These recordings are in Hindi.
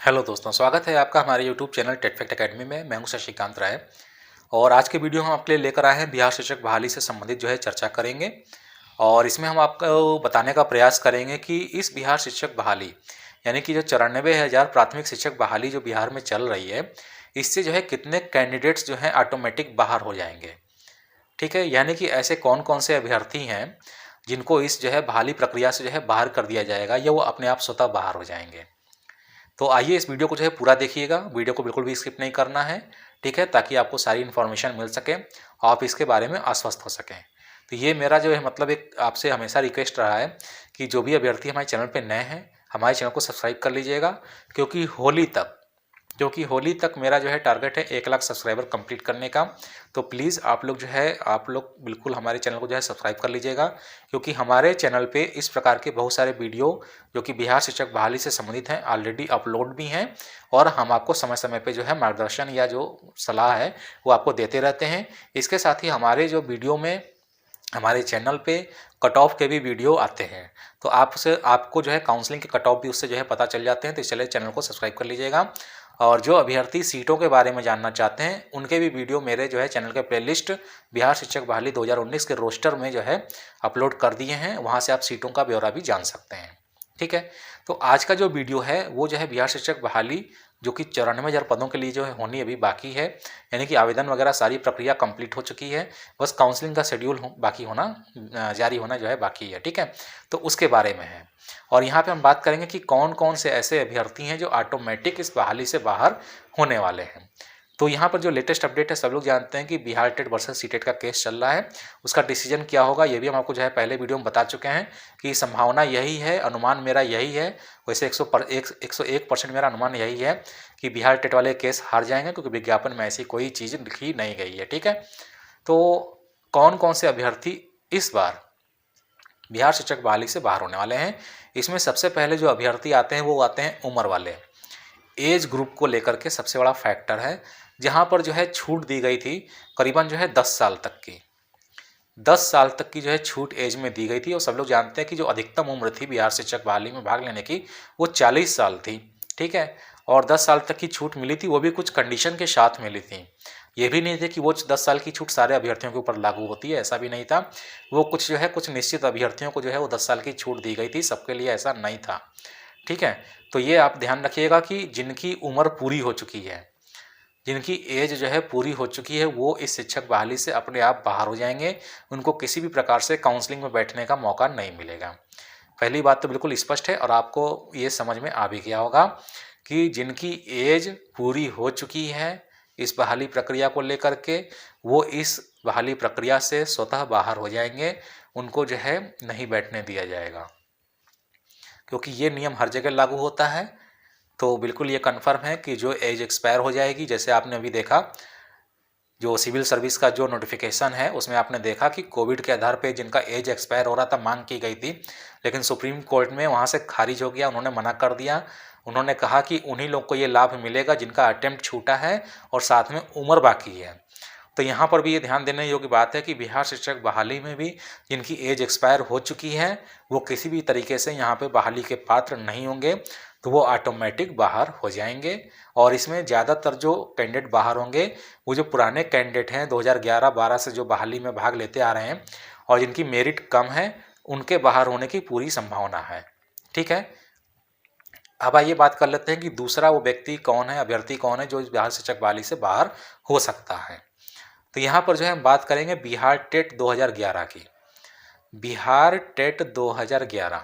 हेलो दोस्तों, स्वागत है आपका हमारे YouTube channel tech fact academy में। मैं हूं शशिकांत राय और आज के वीडियो हम आपके लिए लेकर आए हैं बिहार शिक्षक बहाली से संबंधित चर्चा करेंगे। और इसमें हम आपको बताने का प्रयास करेंगे कि इस बिहार शिक्षक बहाली यानी कि जो 94,000 प्राथमिक शिक्षक बहाली जो बिहार में चल रही है, इससे कितने कैंडिडेट्स ऑटोमेटिक बाहर हो जाएंगे। ठीक है, यानी कि ऐसे कौन कौन से अभ्यर्थी हैं जिनको इस बहाली प्रक्रिया से बाहर कर दिया जाएगा या वो अपने आप स्वतः बाहर हो जाएंगे। तो आइए इस वीडियो को पूरा देखिएगा, वीडियो को बिल्कुल भी स्किप नहीं करना है। ठीक है, ताकि आपको सारी इन्फॉर्मेशन मिल सके, आप इसके बारे में आश्वस्त हो सकें। तो ये मेरा मतलब एक आपसे हमेशा रिक्वेस्ट रहा है कि जो भी अभ्यर्थी हमारे चैनल पे नए हैं, हमारे चैनल को सब्सक्राइब कर लीजिएगा, क्योंकि होली तक मेरा टारगेट है 1 लाख सब्सक्राइबर कंप्लीट करने का। तो प्लीज़ आप लोग बिल्कुल हमारे चैनल को सब्सक्राइब कर लीजिएगा, क्योंकि हमारे चैनल पे इस प्रकार के बहुत सारे वीडियो जो कि बिहार शिक्षक बहाली से संबंधित हैं ऑलरेडी अपलोड भी हैं, और हम आपको समय समय पे मार्गदर्शन या जो सलाह है वो आपको देते रहते हैं। इसके साथ ही हमारे वीडियो में हमारे चैनल पे कट ऑफ के भी वीडियो आते हैं, तो आपको काउंसलिंग के कट ऑफ भी उससे पता चल जाते हैं। तो चलिए चैनल को सब्सक्राइब कर लीजिएगा। और जो अभ्यर्थी सीटों के बारे में जानना चाहते हैं, उनके भी वीडियो मेरे चैनल के प्लेलिस्ट बिहार शिक्षक बहाली 2019 के रोस्टर में अपलोड कर दिए हैं, वहाँ से आप सीटों का ब्यौरा भी जान सकते हैं। ठीक है, तो आज का जो वीडियो है वो बिहार शिक्षक बहाली जो कि 94,000 पदों के लिए होनी अभी बाकी है, यानी कि आवेदन वगैरह सारी प्रक्रिया कंप्लीट हो चुकी है, बस काउंसलिंग का शेड्यूल बाकी होना जारी होना बाकी है। ठीक है, तो उसके बारे में है। और यहाँ पे हम बात करेंगे कि कौन कौन से ऐसे अभ्यर्थी हैं जो ऑटोमेटिक इस बहाली से बाहर होने वाले हैं। तो यहाँ पर जो लेटेस्ट अपडेट है, सब लोग जानते हैं कि बिहार टेट वर्सेस सीटेट का केस चल रहा है। उसका डिसीजन क्या होगा ये भी हम आपको पहले वीडियो में बता चुके हैं कि संभावना यही है, अनुमान मेरा यही है। वैसे 101% मेरा अनुमान यही है कि बिहार टेट वाले केस हार जाएंगे, क्योंकि विज्ञापन में ऐसी कोई चीज़ लिखी नहीं गई है। ठीक है, तो कौन कौन से अभ्यर्थी इस बार बिहार शिक्षक बहाली से बाहर होने वाले हैं, इसमें सबसे पहले जो अभ्यर्थी आते हैं वो आते हैं उम्र वाले। एज ग्रुप को लेकर के सबसे बड़ा फैक्टर है, जहाँ पर छूट दी गई थी करीबन 10 साल तक की। 10 साल तक की छूट एज में दी गई थी, और सब लोग जानते हैं कि जो अधिकतम उम्र थी बिहार शिक्षक बहाली में भाग लेने की वो 40 साल थी। ठीक है, और 10 साल तक की छूट मिली थी, वो भी कुछ कंडीशन के साथ मिली थी। ये भी नहीं थे कि वो 10 साल की छूट सारे अभ्यर्थियों के ऊपर लागू होती है, ऐसा भी नहीं था। वो कुछ कुछ निश्चित अभ्यर्थियों को वो 10 साल की छूट दी गई थी, सबके लिए ऐसा नहीं था। ठीक है, तो ये आप ध्यान रखिएगा कि जिनकी उम्र पूरी हो चुकी है, जिनकी एज पूरी हो चुकी है, वो इस शिक्षक बहाली से अपने आप बाहर हो जाएंगे। उनको किसी भी प्रकार से काउंसलिंग में बैठने का मौका नहीं मिलेगा। पहली बात तो बिल्कुल स्पष्ट है, और आपको ये समझ में आ भी गया होगा कि जिनकी एज पूरी हो चुकी है इस बहाली प्रक्रिया को लेकर के, वो इस बहाली प्रक्रिया से स्वतः बाहर हो जाएंगे। उनको नहीं बैठने दिया जाएगा, क्योंकि ये नियम हर जगह लागू होता है। तो बिल्कुल ये कन्फर्म है कि जो एज एक्सपायर हो जाएगी, जैसे आपने अभी देखा जो सिविल सर्विस का जो नोटिफिकेशन है उसमें आपने देखा कि कोविड के आधार पे जिनका एज एक्सपायर हो रहा था मांग की गई थी, लेकिन सुप्रीम कोर्ट में वहाँ से खारिज हो गया, उन्होंने मना कर दिया। उन्होंने कहा कि उन्हीं लोग को ये लाभ मिलेगा जिनका अटेम्प्ट छूटा है और साथ में उम्र बाकी है। तो यहाँ पर भी ये ध्यान देने योग्य बात है कि बिहार शिक्षक बहाली में भी जिनकी एज एक्सपायर हो चुकी है वो किसी भी तरीके से यहाँ पे बहाली के पात्र नहीं होंगे, तो वो ऑटोमेटिक बाहर हो जाएंगे। और इसमें ज़्यादातर जो कैंडिडेट बाहर होंगे वो जो पुराने कैंडिडेट हैं 2011-12 से जो बहाली में भाग लेते आ रहे हैं और जिनकी मेरिट कम है, उनके बाहर होने की पूरी संभावना है। ठीक है, अब आइए बात कर लेते हैं कि दूसरा वो व्यक्ति कौन है, अभ्यर्थी कौन है जो इस बिहार शिक्षक बहाली से बाहर हो सकता है। तो यहाँ पर हम बात करेंगे बिहार टेट 2011 की। बिहार टेट 2011,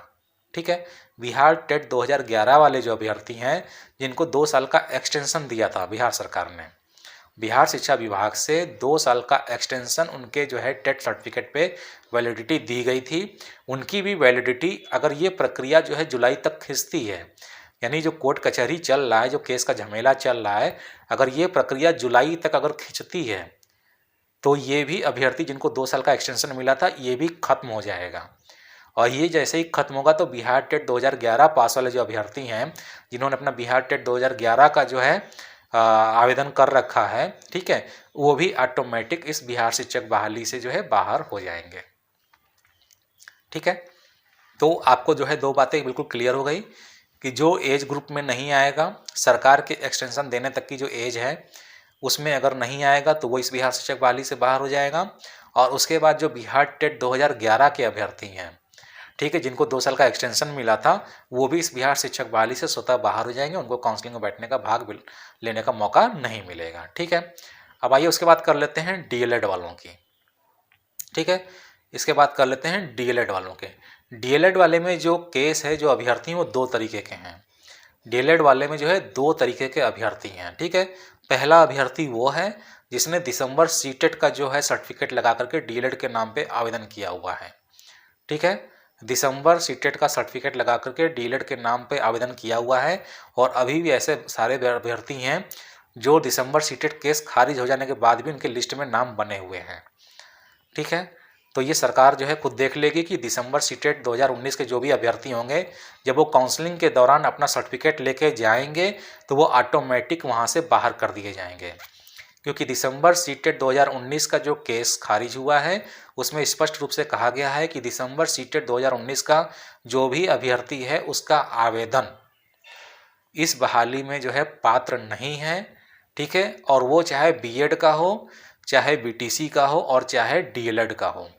ठीक है, बिहार टेट 2011 वाले जो अभ्यर्थी हैं जिनको 2 साल का एक्सटेंशन दिया था बिहार सरकार ने, बिहार शिक्षा विभाग से 2 साल का एक्सटेंशन उनके टेट सर्टिफिकेट पे वैलिडिटी दी गई थी। उनकी भी वैलिडिटी अगर ये प्रक्रिया जुलाई तक खिंचती है, यानी जो कोर्ट कचहरी चल रहा है, जो केस का झमेला चल रहा है, अगर ये प्रक्रिया जुलाई तक अगर खिंचती है तो ये भी अभ्यर्थी जिनको 2 साल का एक्सटेंशन मिला था ये भी खत्म हो जाएगा। और ये जैसे ही खत्म होगा तो बिहार टेट 2011 पास वाले जो अभ्यर्थी हैं जिन्होंने अपना बिहार टेट 2011 का आवेदन कर रखा है, ठीक है, वो भी ऑटोमेटिक इस बिहार शिक्षक बहाली से बाहर हो जाएंगे। ठीक है, तो आपको 2 बातें बिल्कुल क्लियर हो गई कि जो एज ग्रुप में नहीं आएगा, सरकार के एक्सटेंशन देने तक की जो एज है उसमें अगर नहीं आएगा तो वो इस बिहार शिक्षक बहाली से बाहर हो जाएगा। और उसके बाद जो बिहार टेट 2011 के अभ्यर्थी हैं, ठीक है, जिनको 2 साल का एक्सटेंशन मिला था, वो भी इस बिहार शिक्षक बहाली से स्वतः बाहर हो जाएंगे। उनको काउंसलिंग में बैठने का भाग लेने का मौका नहीं मिलेगा। ठीक है, अब आइए उसके बाद कर लेते हैं डीएलएड वालों की। ठीक है, इसके बाद कर लेते हैं डीएलएड वालों के। डीएलएड वाले में जो केस है, जो अभ्यर्थी हैं, वो 2 तरीके के हैं। डीएलएड वाले में जो है 2 तरीके के अभ्यर्थी हैं। ठीक है, पहला अभ्यर्थी वो है जिसने दिसंबर सीटेट का जो है सर्टिफिकेट लगा करके डीएलएड के नाम पे आवेदन किया हुआ है। ठीक है, दिसंबर सीटेट का सर्टिफिकेट लगा करके डीएलएड के नाम पे आवेदन किया हुआ है। और अभी भी ऐसे सारे अभ्यर्थी हैं जो दिसंबर सीटेट केस खारिज हो जाने के बाद भी उनके लिस्ट में नाम बने हुए हैं। ठीक है, तो ये सरकार जो है खुद देख लेगी कि दिसंबर सीटेट 2019 के जो भी अभ्यर्थी होंगे, जब वो काउंसलिंग के दौरान अपना सर्टिफिकेट लेके जाएंगे तो वो ऑटोमेटिक वहाँ से बाहर कर दिए जाएंगे। क्योंकि दिसंबर सीटेट 2019 का जो केस खारिज हुआ है उसमें स्पष्ट रूप से कहा गया है कि दिसंबर सीटेट 2019 का जो भी अभ्यर्थी है उसका आवेदन इस बहाली में जो है पात्र नहीं है। ठीक है, और वो चाहे बीएड का हो, चाहे बीटीसी का हो और चाहे डीएलएड का हो।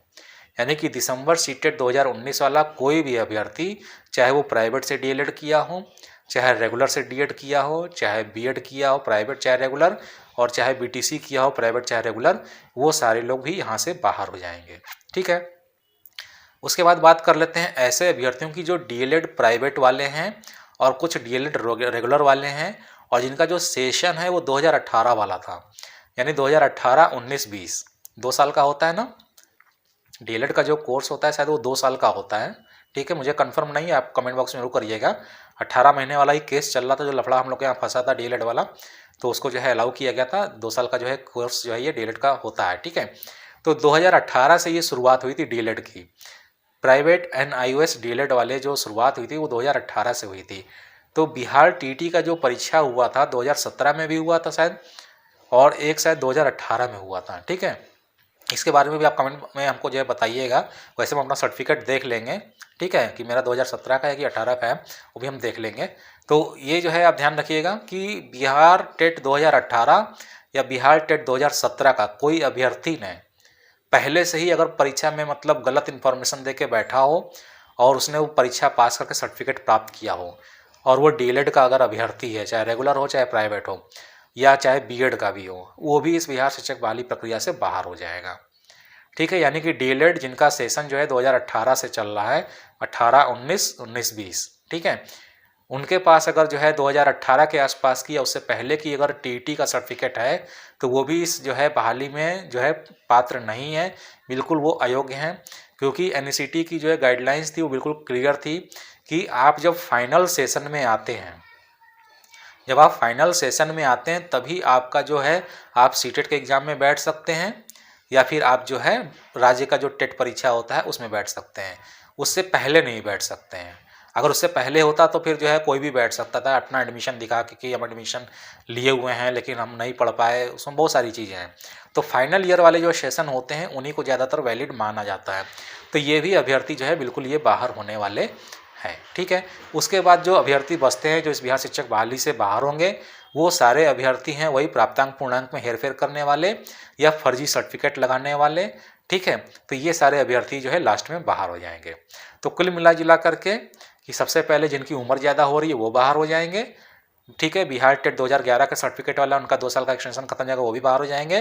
यानी कि दिसंबर सीटेट 2019 वाला कोई भी अभ्यर्थी, चाहे वो प्राइवेट से डीएलएड किया हो, चाहे रेगुलर से डीएड किया हो, चाहे बीएड किया हो प्राइवेट चाहे रेगुलर, और चाहे बीटीसी किया हो प्राइवेट चाहे रेगुलर, वो सारे लोग भी यहाँ से बाहर हो जाएंगे। ठीक है, उसके बाद बात कर लेते हैं ऐसे अभ्यर्थियों की जो डीएलएड प्राइवेट वाले हैं और कुछ डीएलएड रेगुलर वाले हैं और जिनका जो सेशन है वो 2018 वाला था। यानी 2018, 19, 20 2 साल का होता है ना। डीएलएड का जो कोर्स होता है शायद वो 2 साल का होता है। ठीक है, मुझे कंफर्म नहीं है, आप कमेंट बॉक्स में जरूर करिएगा। 18 महीने वाला ही केस चल रहा था, जो लफड़ा हम लोग के यहाँ फंसा था डीएलएड वाला, तो उसको जो है अलाउ किया गया था। 2 साल का जो है कोर्स जो है ये डीएलएड का होता है। ठीक है, तो 2018 से ये शुरुआत हुई थी डीएलएड की। प्राइवेट एनआईओएस डीएलएड वाले जो शुरुआत हुई थी वो 2018 से हुई थी। तो बिहार टीटी का जो परीक्षा हुआ था 2017 में भी हुआ था शायद, और एक शायद 2018 में हुआ था। ठीक है, इसके बारे में भी आप कमेंट में हमको जो है बताइएगा। वैसे हम अपना सर्टिफिकेट देख लेंगे, ठीक है, कि मेरा 2017 का है कि 18 का है, वो भी हम देख लेंगे। तो ये जो है आप ध्यान रखिएगा कि बिहार टेट 2018 या बिहार टेट 2017 का कोई अभ्यर्थी ने पहले से ही अगर परीक्षा में मतलब गलत इन्फॉर्मेशन दे के बैठा हो और उसने वो परीक्षा पास करके सर्टिफिकेट प्राप्त किया हो, और वो डीएलएड का अगर अभ्यर्थी है, चाहे रेगुलर हो चाहे प्राइवेट हो या चाहे बीएड का भी हो, वो भी इस बिहार शिक्षक बहाली प्रक्रिया से बाहर हो जाएगा। ठीक है, यानी कि डीएलएड जिनका सेशन जो है 2018 से चल रहा है, 18, 19, 19, 20, ठीक है, उनके पास अगर जो है 2018 के आसपास की या उससे पहले की अगर टीटी का सर्टिफिकेट है तो वो भी इस जो है बहाली में जो है पात्र नहीं है, बिल्कुल वो अयोग्य हैं। क्योंकि एनईसीटी की जो है गाइडलाइंस थी वो बिल्कुल क्लियर थी कि आप जब फाइनल सेशन में आते हैं, जब आप फाइनल सेशन में आते हैं तभी आपका जो है आप सीटेट के एग्ज़ाम में बैठ सकते हैं या फिर आप जो है राज्य का जो टेट परीक्षा होता है उसमें बैठ सकते हैं। उससे पहले नहीं बैठ सकते हैं। अगर उससे पहले होता तो फिर जो है कोई भी बैठ सकता था अपना एडमिशन दिखा के कि हम एडमिशन लिए हुए हैं लेकिन हम नहीं पढ़ पाए, उसमें बहुत सारी चीज़ें हैं। तो फाइनल ईयर वाले जो सेशन होते हैं उन्हीं को ज़्यादातर वैलिड माना जाता है। तो ये भी अभ्यर्थी जो है बिल्कुल ये बाहर होने वाले हैं। ठीक है, उसके बाद जो अभ्यर्थी बचते हैं जो इस बिहार शिक्षक बहाली से बाहर होंगे, वो सारे अभ्यर्थी हैं वही प्राप्तांक पूर्णांक में हेरफेर करने वाले या फर्जी सर्टिफिकेट लगाने वाले। ठीक है, तो ये सारे अभ्यर्थी जो है लास्ट में बाहर हो जाएंगे। तो कुल मिला जुला करके कि सबसे पहले जिनकी उम्र ज़्यादा हो रही है वो बाहर हो जाएंगे। ठीक है, बिहार टेट 2011 का सर्टिफिकेट वाला उनका 2 साल का एक्सटेंशन खत्म जाएगा, वो भी बाहर हो जाएंगे।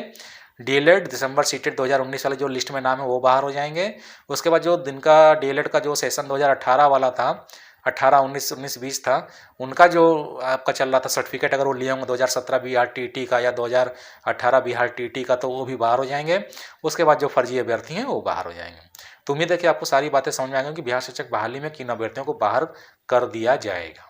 डीएलएड दिसंबर सीटेट 2019 वाले जो लिस्ट में नाम है वो बाहर हो जाएंगे। उसके बाद जो दिन का डीएलएड का जो सेशन 2018 वाला था, 18, 19, 19, 20 था, उनका जो आपका चल रहा था सर्टिफिकेट अगर वो लिए होंगे 2017 बिहार टीटी का या 2018 बिहार टीटी का, तो वो भी बाहर हो जाएंगे। उसके बाद जो फर्जी अभ्यर्थी हैं वो बाहर हो जाएंगे। तो उम्मीद है कि आपको सारी बातें समझ में आ गई कि बिहार शिक्षक बहाली में किन अभ्यर्थियों को बाहर कर दिया जाएगा।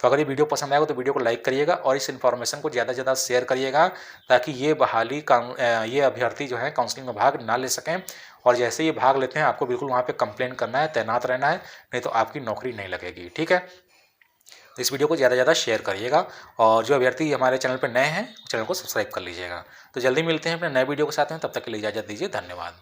तो अगर ये वीडियो पसंद आएगा तो वीडियो को लाइक करिएगा और इस इन्फॉर्मेशन को ज़्यादा से ज़्यादा शेयर करिएगा ताकि ये बहाली ये अभ्यर्थी जो है काउंसलिंग में भाग ना ले सकें। और जैसे ये भाग लेते हैं आपको बिल्कुल वहाँ पे कंप्लेन करना है, तैनात रहना है, नहीं तो आपकी नौकरी नहीं लगेगी। ठीक है, तो इस वीडियो को ज़्यादा से ज़्यादा शेयर करिएगा और जो अभ्यर्थी हमारे चैनल पर नए हैं चैनल को सब्सक्राइब कर लीजिएगा। तो जल्दी मिलते हैं अपने नए वीडियो के साथ में, तब तक के लिए इजाज़त दीजिए। धन्यवाद।